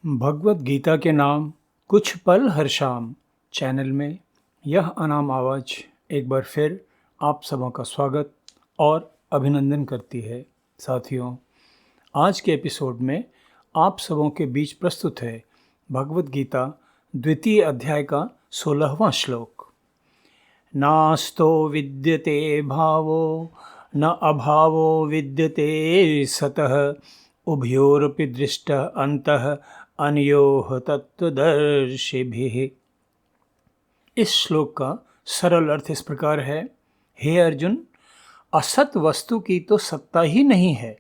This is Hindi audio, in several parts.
भगवत गीता के नाम कुछ पल हर शाम चैनल में यह अनाम आवाज़ एक बार फिर आप सबों का स्वागत और अभिनंदन करती है। साथियों, आज के एपिसोड में आप सबों के बीच प्रस्तुत है भगवत गीता द्वितीय अध्याय का 16वां श्लोक। नास्तो विद्यते भावो न अभावो विद्यते सतः उभयोरपि दृष्टः अन्तः अनयोः तत्त्वदर्शिभिः। इस श्लोक का सरल अर्थ इस प्रकार है। हे अर्जुन, असत वस्तु की तो सत्ता ही नहीं है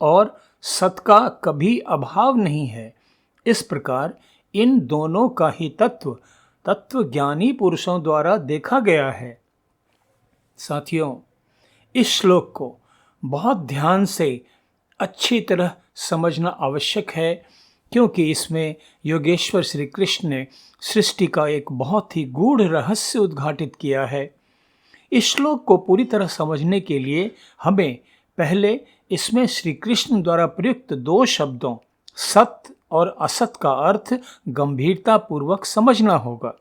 और सत का कभी अभाव नहीं है। इस प्रकार इन दोनों का ही तत्वज्ञानी पुरुषों द्वारा देखा गया है। साथियों, इस श्लोक को बहुत ध्यान से अच्छी तरह समझना आवश्यक है, क्योंकि इसमें योगेश्वर श्री कृष्ण ने सृष्टि का एक बहुत ही गूढ़ रहस्य उद्घाटित किया है। इस श्लोक को पूरी तरह समझने के लिए हमें पहले इसमें श्री कृष्ण द्वारा प्रयुक्त दो शब्दों सत्य और असत का अर्थ गंभीरता पूर्वक समझना होगा।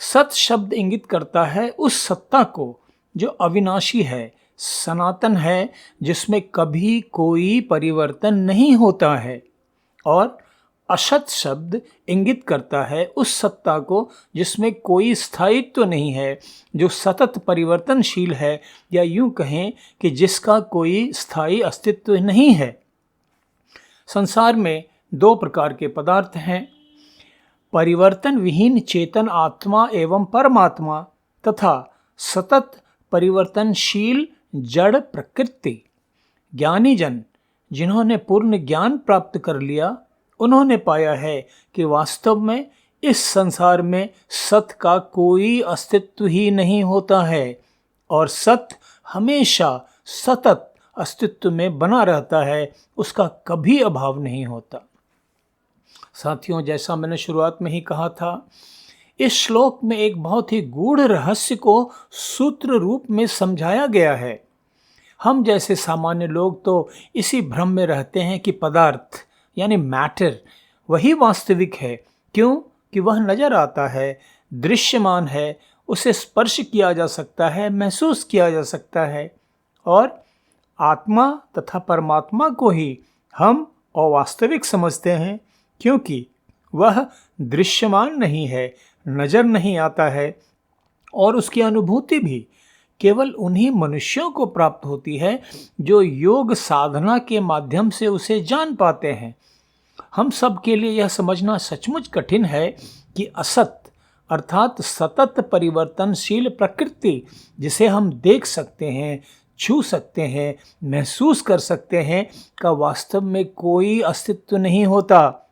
सत शब्द इंगित करता है उस सत्ता को जो अविनाशी है, सनातन है, जिसमें कभी कोई परिवर्तन नहीं होता है। और असत शब्द इंगित करता है उस सत्ता को जिसमें कोई स्थायित्व नहीं है, जो सतत परिवर्तनशील है, या यूं कहें कि जिसका कोई स्थायी अस्तित्व नहीं है। संसार में दो प्रकार के पदार्थ हैं, परिवर्तन विहीन चेतन आत्मा एवं परमात्मा तथा सतत परिवर्तनशील जड़ प्रकृति। ज्ञानी जन जिन्होंने पूर्ण ज्ञान प्राप्त कर लिया, उन्होंने पाया है कि वास्तव में इस संसार में सत का कोई अस्तित्व ही नहीं होता है और सत्य हमेशा सतत अस्तित्व में बना रहता है, उसका कभी अभाव नहीं होता। साथियों, जैसा मैंने शुरुआत में ही कहा था, इस श्लोक में एक बहुत ही गूढ़ रहस्य को सूत्र रूप में समझाया गया है। हम जैसे सामान्य लोग तो इसी भ्रम में रहते हैं कि पदार्थ यानी मैटर वही वास्तविक है। क्यों? कि वह नज़र आता है, दृश्यमान है, उसे स्पर्श किया जा सकता है, महसूस किया जा सकता है। और आत्मा तथा परमात्मा को ही हम अवास्तविक समझते हैं, क्योंकि वह दृश्यमान नहीं है, नज़र नहीं आता है, और उसकी अनुभूति भी केवल उन्हीं मनुष्यों को प्राप्त होती है जो योग साधना के माध्यम से उसे जान पाते हैं। हम सब के लिए यह समझना सचमुच कठिन है कि असत अर्थात सतत परिवर्तनशील प्रकृति, जिसे हम देख सकते हैं, छू सकते हैं, महसूस कर सकते हैं, का वास्तव में कोई अस्तित्व नहीं होता।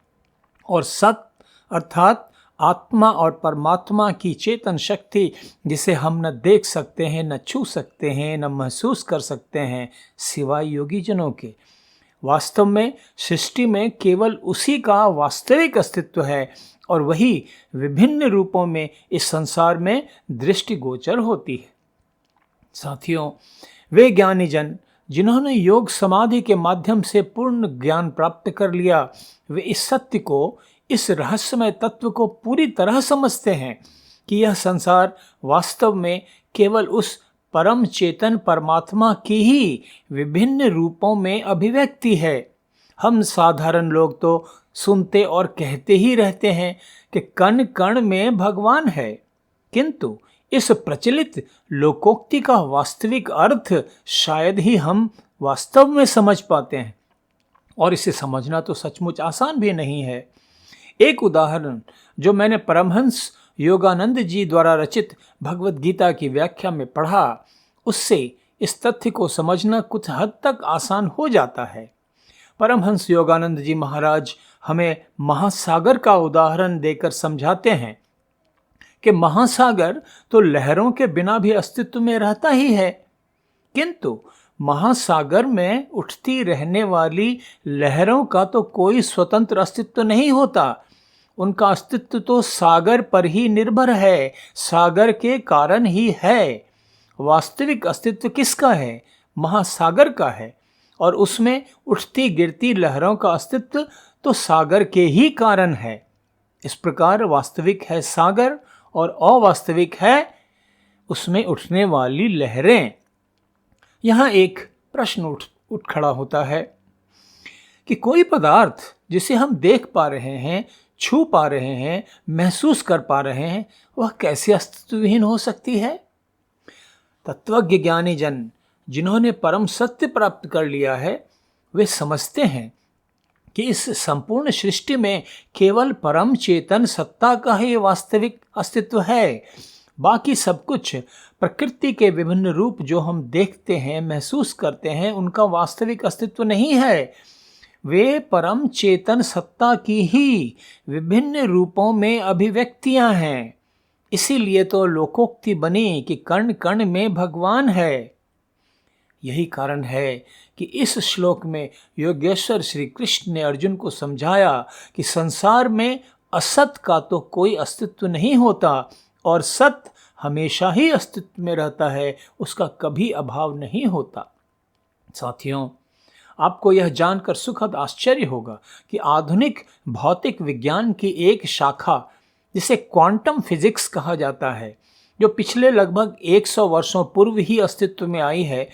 और सत अर्थात आत्मा और परमात्मा की चेतन शक्ति, जिसे हम न देख सकते हैं, न छू सकते हैं, न महसूस कर सकते हैं, सिवाय योगी जनों के, वास्तव में सृष्टि में केवल उसी का वास्तविक अस्तित्व है और वही विभिन्न रूपों में इस संसार में दृष्टिगोचर होती है। साथियों, वे ज्ञानी जन जिन्होंने योग समाधि के माध्यम से पूर्ण ज्ञान प्राप्त कर लिया, वे इस सत्य को, इस रहस्यमय तत्व को पूरी तरह समझते हैं कि यह संसार वास्तव में केवल उस परम चेतन परमात्मा की ही विभिन्न रूपों में अभिव्यक्ति है। हम साधारण लोग तो सुनते और कहते ही रहते हैं कि कण कण में भगवान है, किंतु इस प्रचलित लोकोक्ति का वास्तविक अर्थ शायद ही हम वास्तव में समझ पाते हैं, और इसे समझना तो सचमुच आसान भी नहीं है। एक उदाहरण जो मैंने परमहंस योगानंद जी द्वारा रचित भगवत गीता की व्याख्या में पढ़ा, उससे इस तथ्य को समझना कुछ हद तक आसान हो जाता है। परमहंस योगानंद जी महाराज हमें महासागर का उदाहरण देकर समझाते हैं कि महासागर तो लहरों के बिना भी अस्तित्व में रहता ही है, किंतु महासागर में उठती रहने वाली लहरों का तो कोई स्वतंत्र अस्तित्व नहीं होता। उनका अस्तित्व तो सागर पर ही निर्भर है, सागर के कारण ही है। वास्तविक अस्तित्व किसका है? महासागर का है। और उसमें उठती गिरती लहरों का अस्तित्व तो सागर के ही कारण है। इस प्रकार वास्तविक है सागर और अवास्तविक है उसमें उठने वाली लहरें। यहाँ एक प्रश्न उठ खड़ा होता है कि कोई पदार्थ जिसे हम देख पा रहे हैं, छू पा रहे हैं, महसूस कर पा रहे हैं, वह कैसे अस्तित्वहीन हो सकती है? तत्वज्ञ ज्ञानी जन जिन्होंने परम सत्य प्राप्त कर लिया है, वे समझते हैं कि इस संपूर्ण सृष्टि में केवल परम चेतन सत्ता का ही वास्तविक अस्तित्व है। बाकी सब कुछ प्रकृति के विभिन्न रूप जो हम देखते हैं, महसूस करते हैं, उनका वास्तविक अस्तित्व नहीं है। वे परम चेतन सत्ता की ही विभिन्न रूपों में अभिव्यक्तियां हैं। इसीलिए तो लोकोक्ति बनी कि कण कण में भगवान है। यही कारण है कि इस श्लोक में योगेश्वर श्री कृष्ण ने अर्जुन को समझाया कि संसार में असत का तो कोई अस्तित्व नहीं होता और सत हमेशा ही अस्तित्व में रहता है, उसका कभी अभाव नहीं होता। साथियों, आपको यह जानकर सुखद आश्चर्य होगा कि आधुनिक भौतिक विज्ञान की एक शाखा जिसे क्वांटम फिजिक्स कहा जाता है, जो पिछले लगभग 100 वर्षों पूर्व ही अस्तित्व में आई है,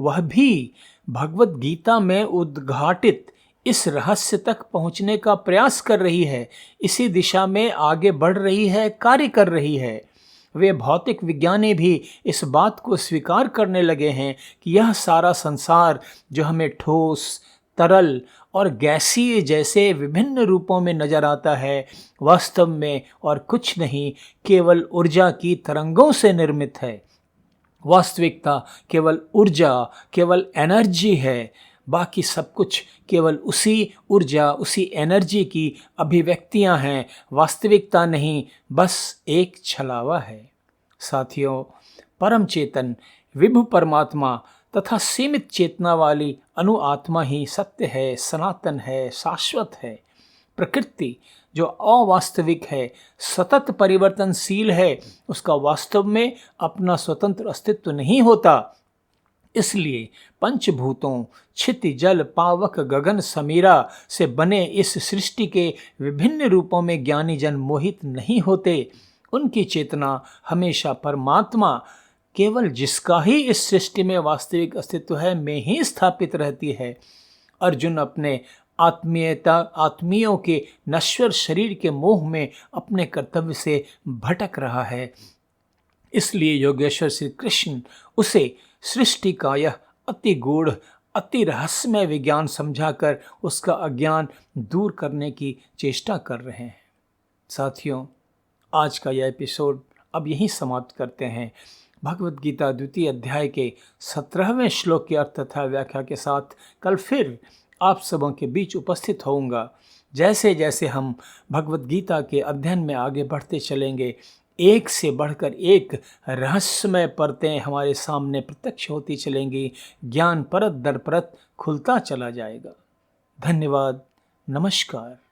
वह भी भगवत गीता में उद्घाटित इस रहस्य तक पहुंचने का प्रयास कर रही है, इसी दिशा में आगे बढ़ रही है, कार्य कर रही है। वे भौतिक विज्ञानी भी इस बात को स्वीकार करने लगे हैं कि यह सारा संसार जो हमें ठोस, तरल और गैसीय जैसे विभिन्न रूपों में नजर आता है, वास्तव में और कुछ नहीं, केवल ऊर्जा की तरंगों से निर्मित है। वास्तविकता केवल ऊर्जा, केवल एनर्जी है। बाकी सब कुछ केवल उसी ऊर्जा, एनर्जी एनर्जी की अभिव्यक्तियां हैं, वास्तविकता नहीं, बस एक छलावा है। साथियों, परम चेतन विभु परमात्मा तथा सीमित चेतना वाली अनु आत्मा ही सत्य है, सनातन है, शाश्वत है। प्रकृति जो अवास्तविक है, सतत परिवर्तनशील है, उसका वास्तव में अपना स्वतंत्र अस्तित्व नहीं होता। इसलिए पंचभूतों, क्षिति, जल, पावक, गगन, समीरा से बने इस सृष्टि के विभिन्न रूपों में ज्ञानी जन मोहित नहीं होते। उनकी चेतना हमेशा परमात्मा, केवल जिसका ही इस सृष्टि में वास्तविक अस्तित्व है, में ही स्थापित रहती है। अर्जुन अपने आत्मियों के नश्वर शरीर के मोह में अपने कर्तव्य से भटक रहा है। इसलिए योगेश्वर श्री कृष्ण उसे सृष्टि का यह अति गूढ़, अति रहस्यमय विज्ञान समझाकर उसका अज्ञान दूर करने की चेष्टा कर रहे हैं। साथियों, आज का यह एपिसोड अब यहीं समाप्त करते हैं। भगवद गीता द्वितीय अध्याय के 17वें श्लोक की अर्थ तथा व्याख्या के साथ कल फिर आप सबों के बीच उपस्थित होऊंगा। जैसे जैसे हम भगवद गीता के अध्ययन में आगे बढ़ते चलेंगे, एक से बढ़कर एक रहस्यमय परतें हमारे सामने प्रत्यक्ष होती चलेंगी, ज्ञान परत दर परत खुलता चला जाएगा। धन्यवाद, नमस्कार।